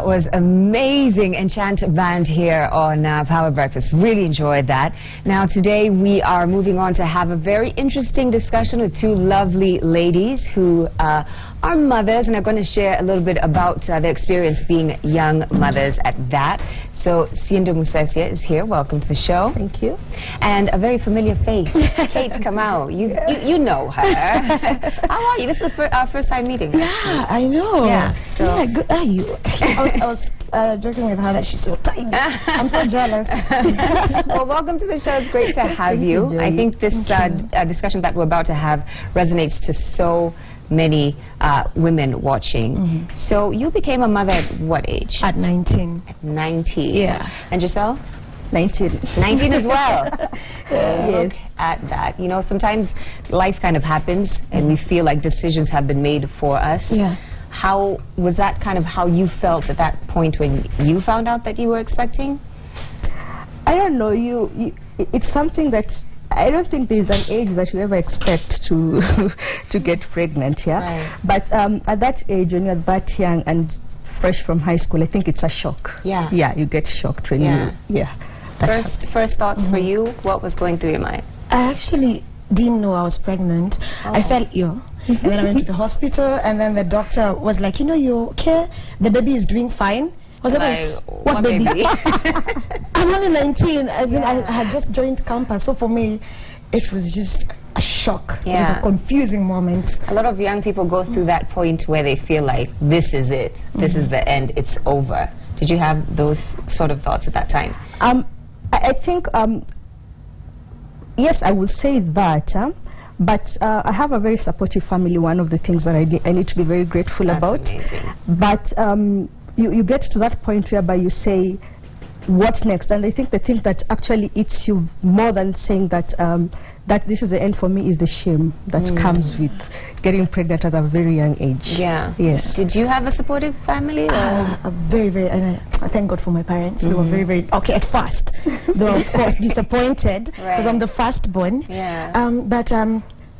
That was amazing. Enchant Band here on Power Breakfast. Really enjoyed that. Now today we are moving on to have a very interesting discussion with two lovely ladies who are mothers and are going to share a little bit about their experience being young mothers at that. So Siendo Musesia is here. Welcome to the show. Thank you. And a very familiar face, Kate Kamau. You know her. How are you? This is our first time meeting. Yeah, I know. Yeah. So yeah, good. Are you? I was joking with her that she's so tight. I'm so jealous. Well, welcome to the show. It's great to have you. I think this discussion that we're about to have resonates to so many women watching. So you became a mother at what age? At 19. At 19. Yeah. And yourself? 19. 19 as well. Yes. Look at that. You know, sometimes life kind of happens and we feel like decisions have been made for us. Yeah. How was that kind of how you felt at that point when you found out that you were expecting? I don't know. It's something that I don't think there's an age that you ever expect to to get pregnant. Yeah. Right. But at that age, when you're that young and fresh from high school, I think it's a shock. Yeah. Yeah. You get shocked when you. Yeah. First thoughts for you. What was going through your mind? I actually didn't know I was pregnant. I felt ill. And then I went to the hospital, and then the doctor was like, you know, you're okay, the baby is doing fine. I was like, what baby? I'm only 19. I mean, I had just joined campus, so for me, it was just a shock. Yeah. It was a confusing moment. A lot of young people go through that point where they feel like, this is it. This is the end. It's over. Did you have those sort of thoughts at that time? I think, yes, I would say that. But I have a very supportive family, one of the things that I need to be very grateful about. Amazing. But you get to that point whereby you say, what next? And I think the thing that actually eats you more than saying that that this is the end for me is the shame that comes with getting pregnant at a very young age. Yeah. Yes. Did you have a supportive family? Very, very, and I thank God for my parents. They were very, very, okay, at first. They were, of course, disappointed because I'm the firstborn. Yeah. But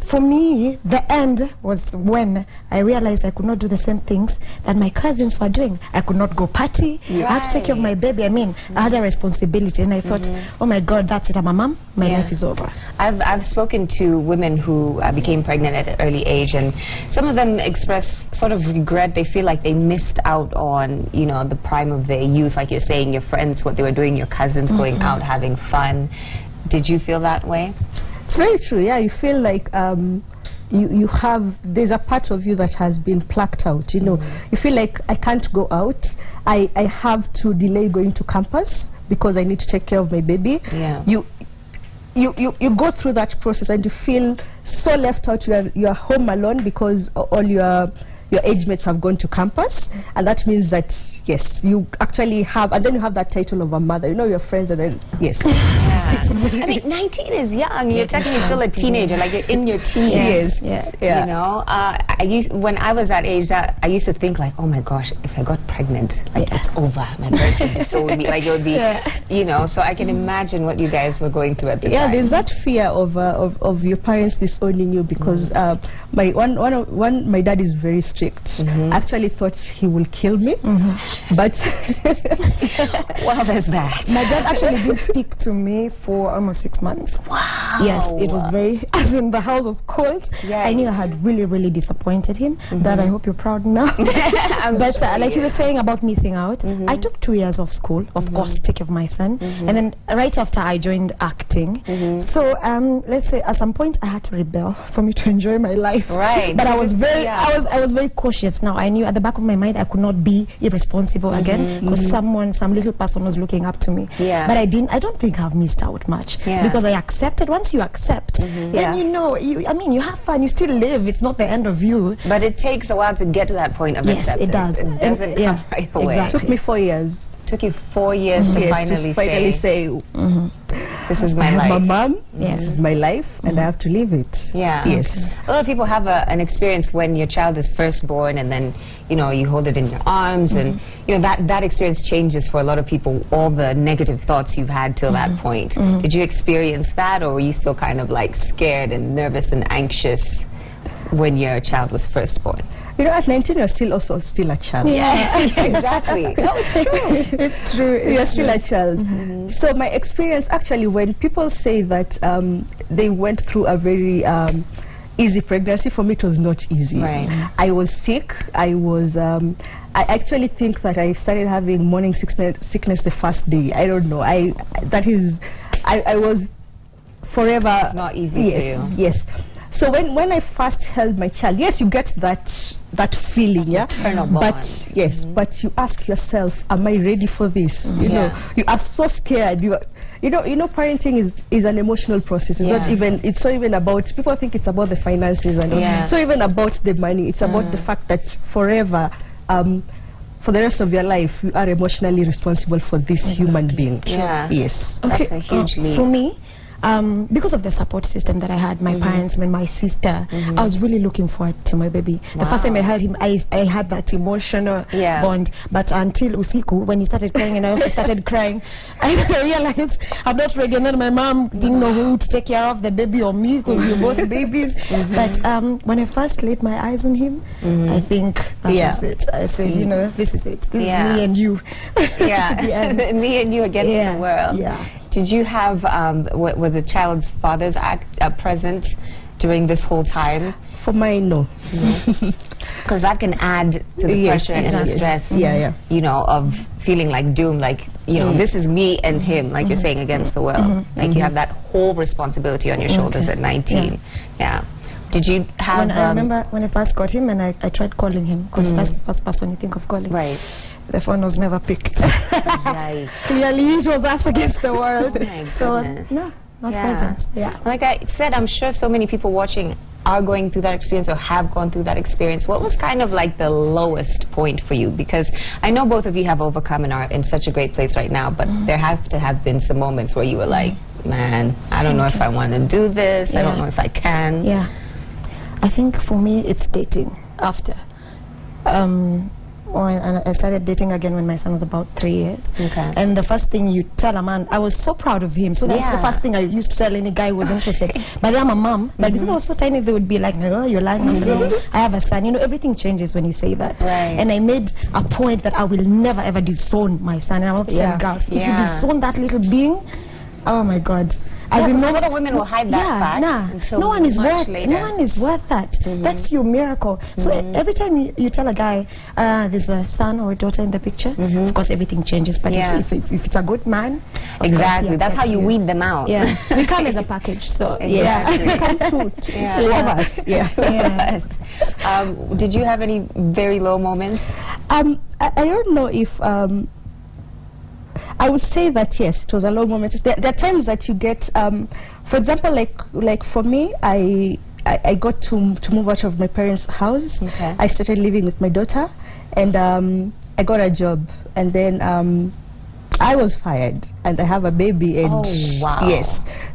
for me, the end was when I realized I could not do the same things that my cousins were doing. I could not go party. I had to take care of my baby. I mean, I had a responsibility, and I thought, oh my God, that's it. I'm a mom. My life is over. I've spoken to women who became pregnant at an early age, and some of them express sort of regret. They feel like they missed out on, you know, the prime of their youth, like you're saying, your friends, what they were doing, your cousins going out having fun. Did you feel that way? It's very true. Yeah, you feel like you have, there's a part of you that has been plucked out. You know, you feel like I can't go out. I have to delay going to campus because I need to take care of my baby. Yeah. You go through that process and you feel so left out. You are home alone because all your age mates have gone to campus, and that means that yes, you actually have, and then you have that title of a mother. You know your friends, and then yes. Yeah. I mean, 19 is young. You're technically still a teenager, like you're in your teens. Yes. You know, when I was that age, I used to think like, oh my gosh, if I got pregnant, like it's over. My birth would disown me. Like it would be, you know. So I can imagine what you guys were going through at the time. Yeah, there's that fear of your parents disowning you because my dad is very strict. Actually thought he will kill me, but well, there's that. My dad actually didn't speak to me for almost 6 months. Wow. Yes, it was very, as in the house was cold. I knew I had really, really disappointed him. Dad, I hope you're proud now. But like you were saying about missing out, I took 2 years off school, of course, to take care of my son. And then right after I joined acting. So let's say at some point I had to rebel for me to enjoy my life. Right. But I was very cautious. Now I knew at the back of my mind I could not be irresponsible again because some little person was looking up to me. But I don't think I've missed out much because I accepted. Once you accept, then you know, I mean, you have fun, you still live. It's not the end of you. But it takes a while to get to that point of acceptance. It does. It doesn't come right away. Exactly. It took me 4 years. Took you 4 years to finally say this is my life. I'm a mom. This is my life, and I have to live it. Yeah. Yes. A lot of people have an experience when your child is first born, and then you hold it in your arms, and that experience changes for a lot of people. All the negative thoughts you've had till that point. Did you experience that, or were you still kind of like scared and nervous and anxious when your child was first born? You know, at 19, you're still a child. Yeah, exactly. No, it's true. It's true. You're still a child. So my experience, actually, when people say that they went through a very easy pregnancy, for me it was not easy. Right. I was sick. I actually think that I started having morning sickness the first day. I don't know. I was forever not easy yes, for you. Yes. So when I first held my child, yes, you get that feeling, yeah. But yes, but you ask yourself, am I ready for this? You know, you are so scared. You know, parenting is an emotional process. It's not even about, people think it's about the finances and it's not even about the money. It's about the fact that forever, for the rest of your life, you are emotionally responsible for this human being. Yeah. Yes. Okay. That's a huge leap. For me, because of the support system that I had, my parents and my sister, I was really looking forward to my baby. The first time I heard him, I had that emotional bond. But until usiku, when he started crying and I started crying, I realized I'm not ready. And then my mom didn't know who to take care of, the baby or me, because we were both babies. But when I first laid my eyes on him, I think that was it. I said, you know, this is it. This is me and you. Me and you against the world. Did you have, was the child's father's present during this whole time? For mine, no. Because that can add to the pressure and the stress, you know, of feeling like doom, like, you know, this is me and him, like you're saying, against the world. Like you have that whole responsibility on your shoulders at 19. Did you have... I remember when I first got him and I tried calling him, because that's the first person you think of calling. Right. The phone was never picked. Right. Clearly it was us against the world. Oh my so, goodness. no, not present. Yeah. Like I said, I'm sure so many people watching are going through that experience or have gone through that experience. What was kind of like the lowest point for you? Because I know both of you have overcome and are in such a great place right now, but there has to have been some moments where you were like, man, I don't know if I want to do this. I don't know if I can. Yeah. I think for me it's dating after. And I started dating again when my son was about 3 years. And the first thing you tell a man, I was so proud of him. So that's the first thing I used to tell any guy who was interested. But I'm a mom. But because I was so tiny, they would be like, no, you're lying. I have a son. You know, everything changes when you say that. And I made a point that I will never ever disown my son. And I'm not saying girls. If you disown that little being, oh my God. I know a lot of women will hide that fact. No one is worth that. That's your miracle. So every time you tell a guy there's a son or a daughter in the picture, of course everything changes. But if it's a good man, exactly, that's how you weed them out. We come as a package. So did you have any very low moments? I don't know if I would say that yes, it was a low moment. There are times that you get, for example, like for me, I got to move out of my parents' house. I started living with my daughter, and I got a job, and then I was fired, and I have a baby. And yes,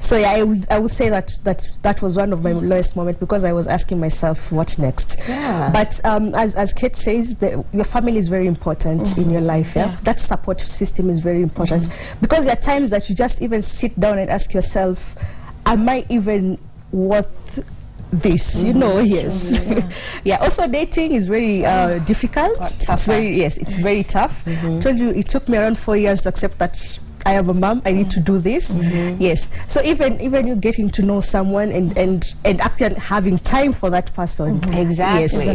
so I would say that was one of my lowest moments, because I was asking myself, what next? But as Kate says, your family is very important in your life. That support system is very important, because there are times that you just even sit down and ask yourself, am I even worth this? You know, also dating is very difficult. It's very tough. Told you it took me around 4 years to accept that I am a mom, I need to do this. Yes. So even you getting to know someone and actually having time for that person. Exactly.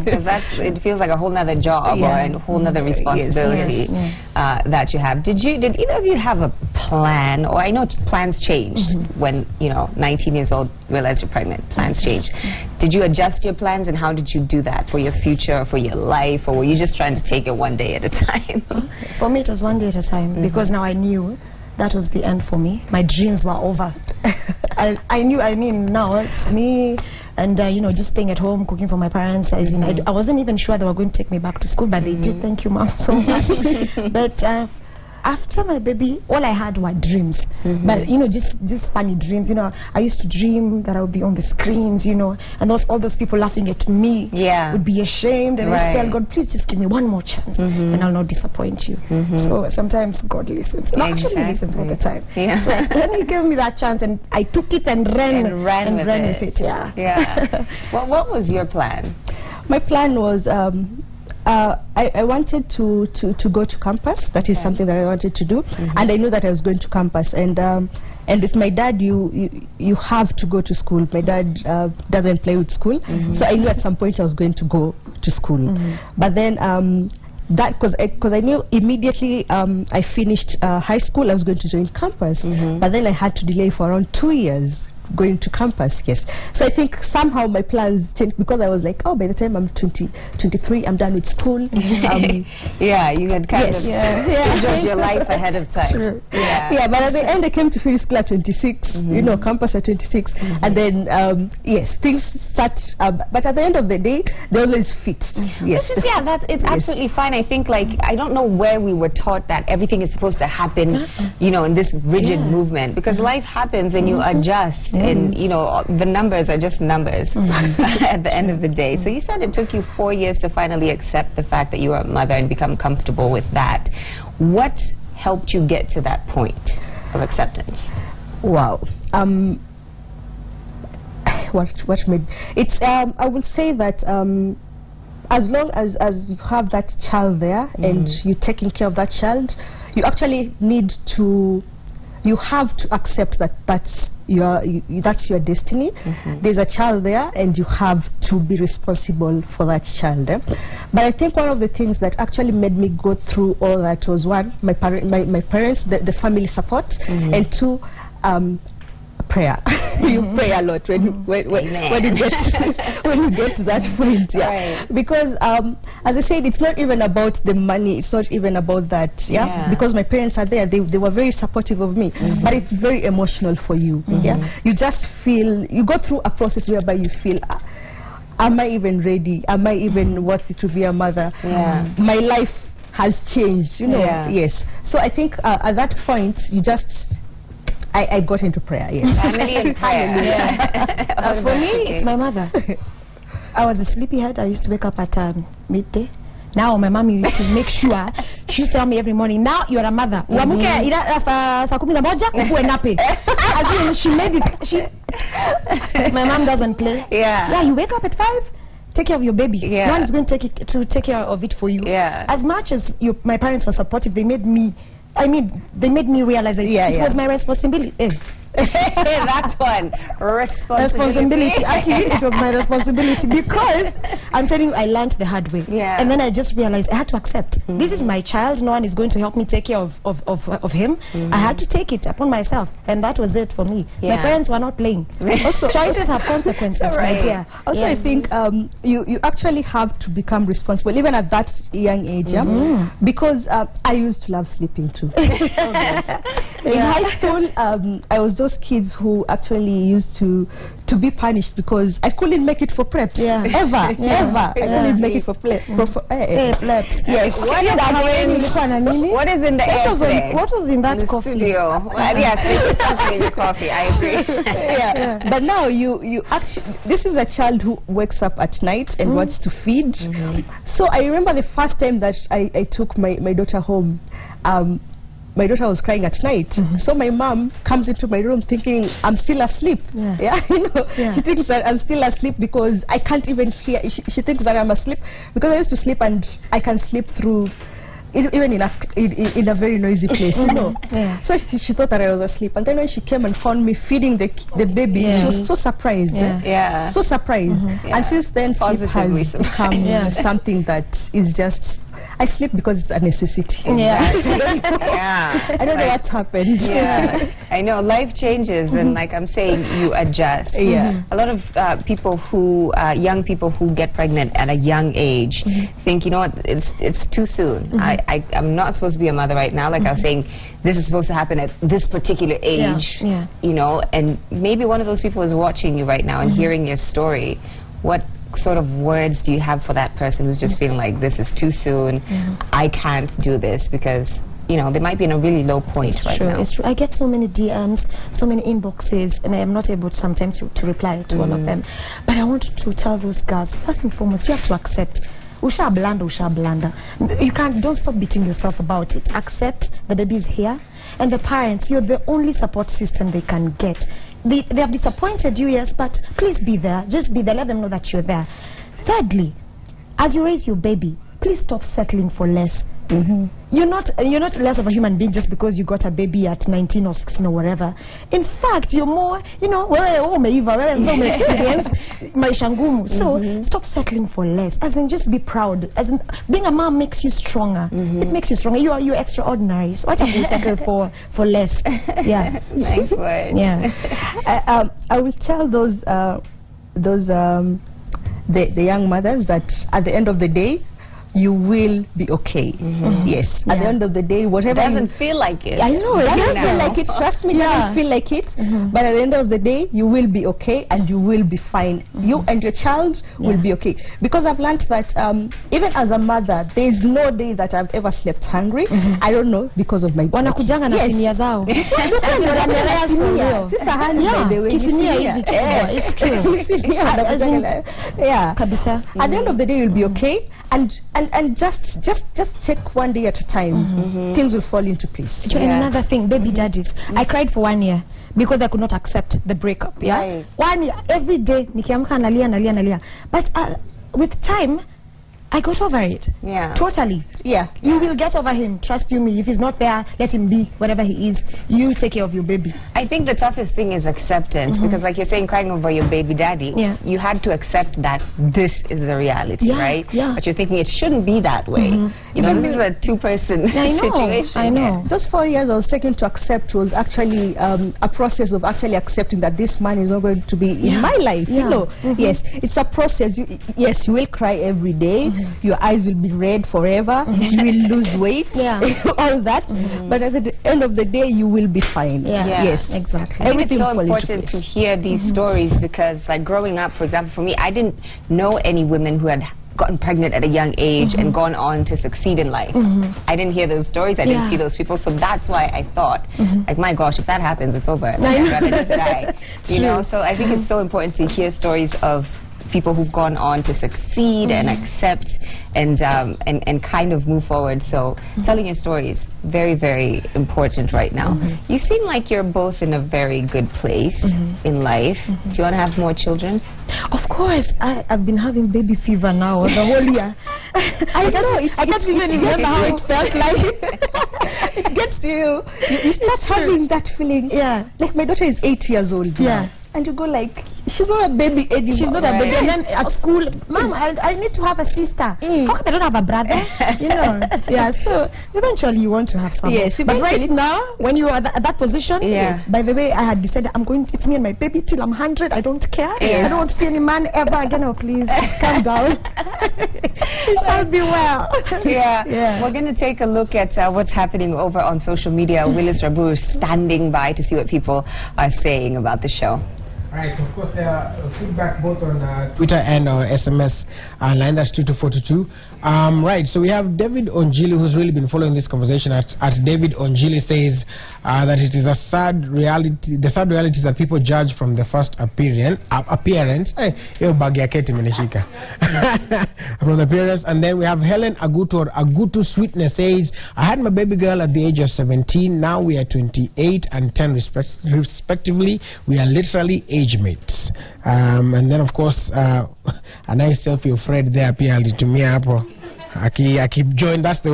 Because it feels like a whole nother job or a whole nother responsibility that you have. Did either of you have a plan? Or I know plans change when, you know, 19 years old, realize you're pregnant. Plans change. Did you adjust your plans, and how did you do that for your future, for your life, or were you just trying to take it one day at a time? For me, it was one day at a time, because now I knew that was the end for me. My dreams were over. I knew, I mean, now me and you know, just staying at home, cooking for my parents. I wasn't even sure they were going to take me back to school, but they did. Thank you, Mom, so much. But after my baby, all I had were dreams. But you know, just funny dreams. You know, I used to dream that I would be on the screens, you know, and all those people laughing at me would be ashamed, and I tell God, please just give me one more chance, and I'll not disappoint you. So sometimes God listens. No, actually listens all the time. So then He gave me that chance, and I took it and ran with it. What was your plan? My plan was I wanted to go to campus. That is something that I wanted to do, and I knew that I was going to campus. And with my dad, you have to go to school. My dad doesn't play with school, so I knew at some point I was going to go to school. But then that because I knew immediately I finished high school, I was going to join campus. But then I had to delay for around 2 years going to campus. Yes, so I think somehow my plans changed, because I was like, oh, by the time I'm 23, I'm done with school. Yeah, you had kind of enjoyed your life ahead of time. Sure. Yeah, but at the end I came to finish school at 26, you know, campus at 26, and then yes, things start, but at the end of the day they always fit. Yes, it's absolutely fine. I think, like, I don't know where we were taught that everything is supposed to happen, you know, in this rigid movement, because life happens and you adjust. And, you know, the numbers are just numbers at the end of the day. So you said it took you 4 years to finally accept the fact that you are a mother and become comfortable with that. What helped you get to that point of acceptance? Wow. What made it's I would say that as long as you have that child there and you're taking care of that child, you actually need to, you have to accept that that's your destiny. There's a child there and you have to be responsible for that child. But I think one of the things that actually made me go through all that was, one, my parents, the family support, and two, prayer. You pray a lot when you get to that point. Because as I said, it's not even about the money, it's not even about that. Because my parents are there, they were very supportive of me, but it's very emotional for you. You just feel, you go through a process whereby you feel, am I even ready? Am I even worthy to be a mother? My life has changed, you know. Yes, so I think at that point you just, I got into prayer. Family and prayer. For me, my mother. I was a sleepyhead. I used to wake up at midday. Now my mom used to make sure, she used to tell me every morning, now you're a mother. She made it. My mom doesn't play. You wake up at 5. Take care of your baby. No one is going to take care of it for you. As much as my parents were supportive, they made me realize that it was my responsibility. That's one. Responsibility. Actually, it was my responsibility, because I'm telling you, I learned the hard way. And then I just realized I had to accept. This is my child. No one is going to help me take care of him. I had to take it upon myself, and that was it for me. My parents were not playing. Also, choices have consequences. Also, I think you actually have to become responsible, even at that young age. Because I used to love sleeping too. In high school, I was those kids who actually used to be punished because I couldn't make it for prep. Ever. I couldn't make it for prep. What is in the air? What was in that coffee? In your coffee. I agree. But now you actually, this is a child who wakes up at night and wants to feed. So I remember the first time that I took my daughter home. My daughter was crying at night, so my mom comes into my room thinking I'm still asleep. She thinks that I'm still asleep because I can't even hear. She thinks that I'm asleep because I used to sleep and I can sleep through, even in a very noisy place. So she thought that I was asleep, and then when she came and found me feeding the baby, she was so surprised. So surprised. And since then, sleep has become something that is just, I sleep because it's a necessity. I don't know what's happened. I know, life changes, and like I'm saying, you adjust. A lot of people who, young people who get pregnant at a young age think, you know what, it's too soon. I'm not supposed to be a mother right now. Like I was saying, this is supposed to happen at this particular age. You know, and maybe one of those people is watching you right now and hearing your story. What sort of words do you have for that person who's just feeling like this is too soon, I can't do this, because, you know, they might be in a really low point right now? It's true. I get so many DMs, so many inboxes, and I am not able sometimes to reply to all of them. But I want to tell those girls, first and foremost, you have to accept. Usha blanda. You don't stop beating yourself about it. Accept the baby is here, and the parents, you're the only support system they can get. They have disappointed you, yes, but please be there. Just be there. Let them know that you're there. Thirdly, as you raise your baby, please stop settling for less. You're not less of a human being just because you got a baby at 19 or 16 or whatever. In fact, you're more, you know, so stop settling for less. As in, just be proud. As in, being a mom makes you stronger. It makes you stronger. You're extraordinary. So why don't you settle for less? Yeah. Nice word. Yeah. I will tell the young mothers that at the end of the day, you will be okay. Yes. At the end of the day, whatever it doesn't feel like it. I know, it doesn't feel like it. Trust me, it doesn't feel like it. But at the end of the day, you will be okay and you will be fine. You and your child will be okay. Because I've learned that even as a mother, there is no day that I've ever slept hungry. I don't know, because of my wanakujanga na sinia zao. It's true. Yeah. At the end of the day, you'll be okay. And just take one day at a time. Things will fall into place. And another thing, baby daddies, I cried for 1 year because I could not accept the breakup. Yeah, right. 1 year, every day, nikiamka nalia. But with time, I got over it. Yeah. Totally. Yeah. You will get over him. Trust you me. If he's not there, let him be. Whatever he is, you take care of your baby. I think the toughest thing is acceptance. Because like you're saying, crying over your baby daddy, you had to accept that this is the reality, right? Yeah. But you're thinking it shouldn't be that way. You know, this is a two-person situation. I know. Those 4 years I was taking to accept was actually a process of actually accepting that this man is not going to be in my life. You know, yes, it's a process. Yes, you will cry every day. Your eyes will be red forever. You will lose weight. All that. But at the end of the day, you will be fine. Yes, exactly. I think it's so important to hear these stories because, like, growing up, for example, for me, I didn't know any women who had gotten pregnant at a young age and gone on to succeed in life. I didn't hear those stories. I didn't see those people. So that's why I thought, like, my gosh, if that happens, it's over. I'd rather just die. You know, so I think it's so important to hear stories of people who've gone on to succeed and accept and kind of move forward. So telling your story is very, very important right now. You seem like you're both in a very good place in life. Do you want to have more children? Of course. I've been having baby fever now the whole year. I can't even remember how it felt like. It gets to you. You start having that feeling. Yeah. Like my daughter is 8 years old now. And you go like, she's not a baby anymore. She's not a baby. And then at school, Mom, I need to have a sister. How come I don't have a brother? You know. Yeah, so eventually you want to have someone. Yes, but right now, when you are at that position, by the way, I had decided it's me and my baby till I'm 100. I don't care. I don't want to see any man ever again. Oh, please, calm down. I'll be well. We're going to take a look at what's happening over on social media. Willis Rabur standing by to see what people are saying about the show. Right, of course, there are feedback both on Twitter and our SMS line. That's 22422. Right, so we have David Onjili, who's really been following this conversation. At David Onjili says that it is a sad reality. The sad reality is that people judge from the first appearance. From the appearance. And then we have Helen Agutu, or Agutu Sweetness, says, I had my baby girl at the age of 17. Now we are 28 and 10 respectively. We are literally age mates. And then of course a nice selfie of Fred there appeared to me hapo. Aki joined. That's the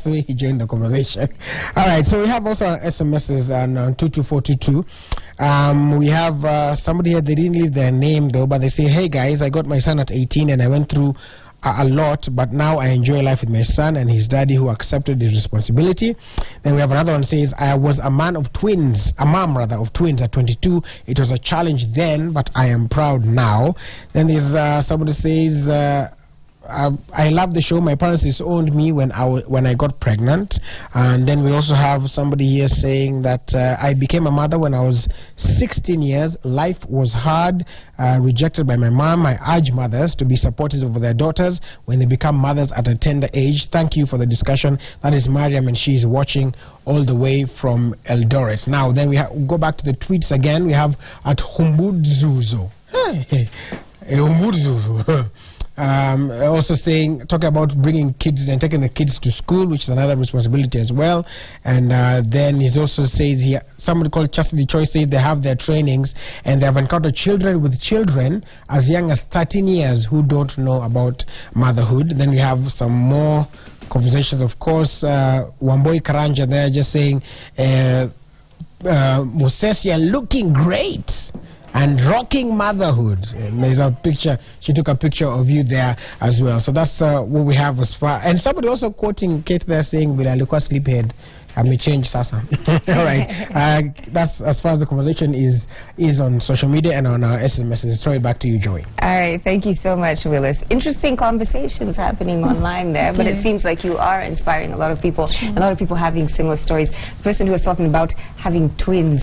way he joined the conversation. All right, so we have also SMSs on 22422. We have somebody here. They didn't leave their name though, but they say, hey guys, I got my son at 18 and I went through a lot, but now I enjoy life with my son and his daddy who accepted his responsibility. Then we have another one says, I was a mom of twins at 22. It was a challenge then, but I am proud now. Then there's somebody says, I love the show. My parents disowned me when I got pregnant. And then we also have somebody here saying that I became a mother when I was 16 years. Life was hard, rejected by my mom. I urge mothers to be supportive of their daughters when they become mothers at a tender age. Thank you for the discussion. That is Mariam, and she is watching all the way from Eldoret. Now then we go back to the tweets again. We have at Humbudzuzo. Humbudzuzo. Also talking about bringing kids and taking the kids to school, which is another responsibility as well. And then he also says here, somebody called Chastity Choice says they have their trainings and they have encountered children with children as young as 13 years who don't know about motherhood. Then we have some more conversations, of course. Wamboi Karanja there just saying, Musesia looking great and rocking motherhood. And there's a picture, she took a picture of you there as well. So that's what we have as far. And somebody also quoting Kate there saying, "Will I look a sleephead? I may change Sasa." All right. That's as far as the conversation is on social media and on our SMSs. Throw it back to you, Joey. All right. Thank you so much, Willis. Interesting conversations happening online there, but it seems like you are inspiring a lot of people. A lot of people having similar stories. The person who was talking about having twins,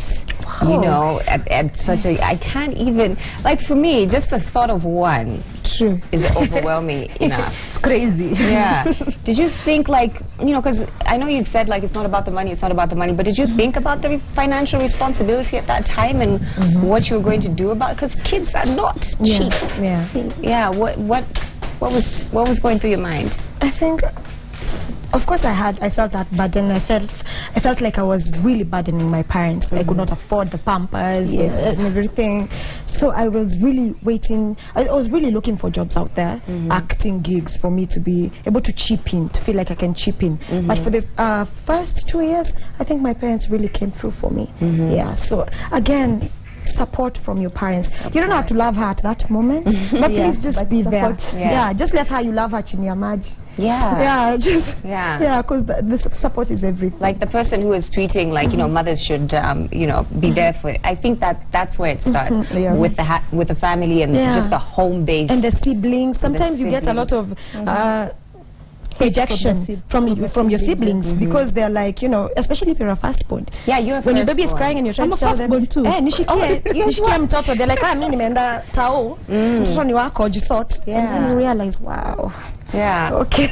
you know, at such a, I can't even, like for me, just the thought of one is overwhelming enough. It's crazy. Yeah. Did you think, like, you know, because I know you've said, like, it's not about the money, it's not about the money, but did you think about the financial responsibility at that time and what you were going to do about it? Because kids are not cheap. Yeah. What was going through your mind? I think, of course, I felt that burden. I felt like I was really burdening my parents. I could not afford the Pampers and everything. So I was really waiting. I was really looking for jobs out there, acting gigs, for me to be able to chip in, to feel like I can chip in. But for the first 2 years, I think my parents really came through for me. Yeah. So again, support from your parents. You don't have to love her at that moment, but please just be there. Yeah, just let her, you love her in your marriage. Because the support is everything. Like the person who is tweeting, like, you know, mothers should, you know, be there for it. I think that's where it starts, with the family and just the home base. And the siblings. Sometimes you get a lot of rejection from your siblings because they're like, you know, especially if you're a firstborn. Yeah, you're when your baby is crying and you're trying to tell them, too. nishikia mtoto, they're like, mimi nimeenda tao, mtoto ni wako, you thought. And then you realize, wow. Yeah. Okay.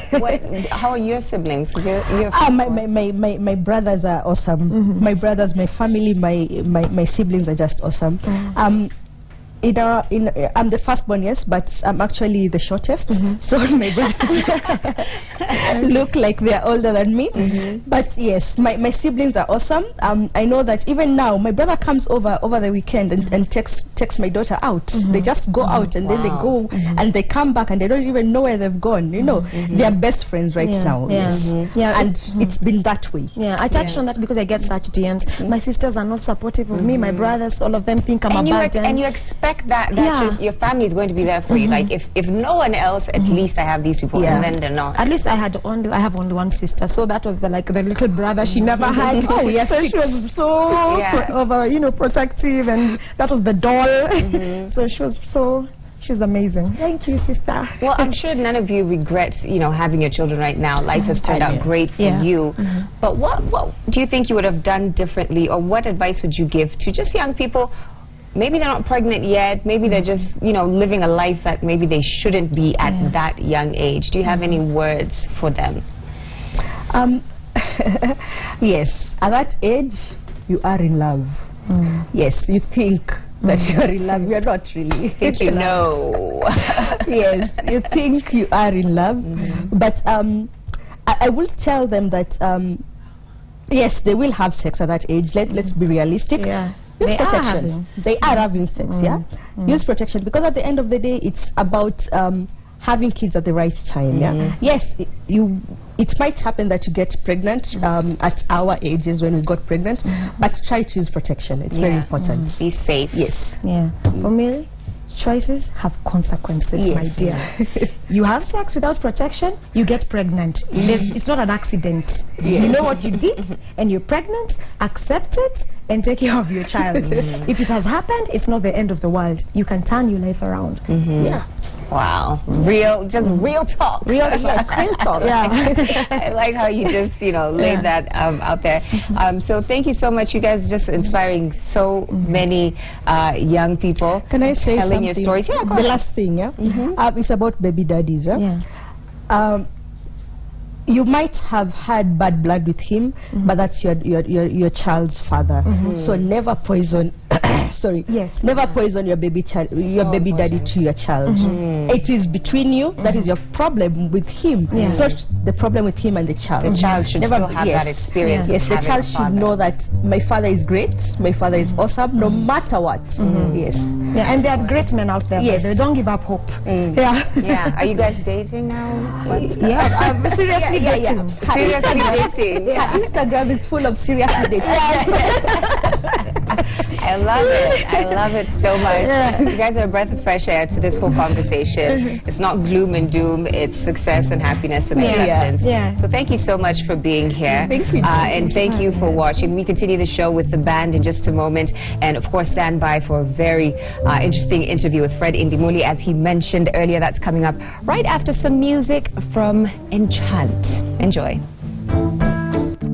How are your siblings? My brothers are awesome. My brothers, my family, my siblings are just awesome. I'm the firstborn, yes, but I'm actually the shortest. So my brothers look like they're older than me. But yes, my siblings are awesome. I know that even now, my brother comes over the weekend and takes my daughter out. They just go out and then they go and they come back and they don't even know where they've gone. You know, they're best friends right now. And it's been that way. I touched on that because I get such DMs. My sisters are not supportive of me. My brothers, all of them think I'm a burden. And you expect that your family is going to be there for you. Like if no one else, at least I have these people, and then they're not. At least I have only one sister, so that was the little brother she never had. So she was so protective, and that was the doll. So she's amazing. Thank you, sister. Well, I'm sure none of you regret, you know, having your children right now. Life has turned out great for you. But what do you think you would have done differently, or what advice would you give to just young people? Maybe they're not pregnant yet. Maybe they're just, you know, living a life that maybe they shouldn't be at that young age. Do you have any words for them? Yes. At that age, you are in love. Yes, you think that you are in love. You are not really. Think you know. Yes, you think you are in love. But I will tell them that, yes, they will have sex at that age. Let's be realistic. Use protection. They are having sex, Use protection, because at the end of the day, it's about having kids at the right time. Yes, it might happen that you get pregnant at our ages when we got pregnant, but try to use protection. It's very important. Be safe. Yes. For me, choices have consequences, my dear. You have sex without protection, you get pregnant. It's not an accident. You know what you did, and you're pregnant. Accept it and take care of your child. If it has happened, it's not the end of the world. You can turn your life around. Wow. Real talk. Real talk. I like how you just, you know, laid that out there. So thank you so much. You guys are just inspiring so many young people. Can I say telling something? Your stories? Yeah, the last thing, it's about baby daddies. You might have had bad blood with him, but that's your child's father. So never poison sorry, yes, never poison your baby child, baby daddy to your child. It is between you. That is your problem with him. It's not the problem with him and the child. The child should never have that experience. Yes, the child should know that my father is great, my father is awesome, no matter what. Yes. Yeah, and there are great men out there. Yes, they don't give up hope. Yeah. Yeah. Are you guys dating now? Yeah, seriously dating. Seriously dating. Yeah, Instagram is full of seriously dating. I love it. I love it so much. You guys are a breath of fresh air to this whole conversation. It's not gloom and doom. It's success and happiness and acceptance. So thank you so much for being here. Thank you. And thank you for watching. We continue the show with the band in just a moment. And of course, stand by for a very interesting interview with Fred Indimuli, as he mentioned earlier. That's coming up right after some music from Enchant. Enjoy.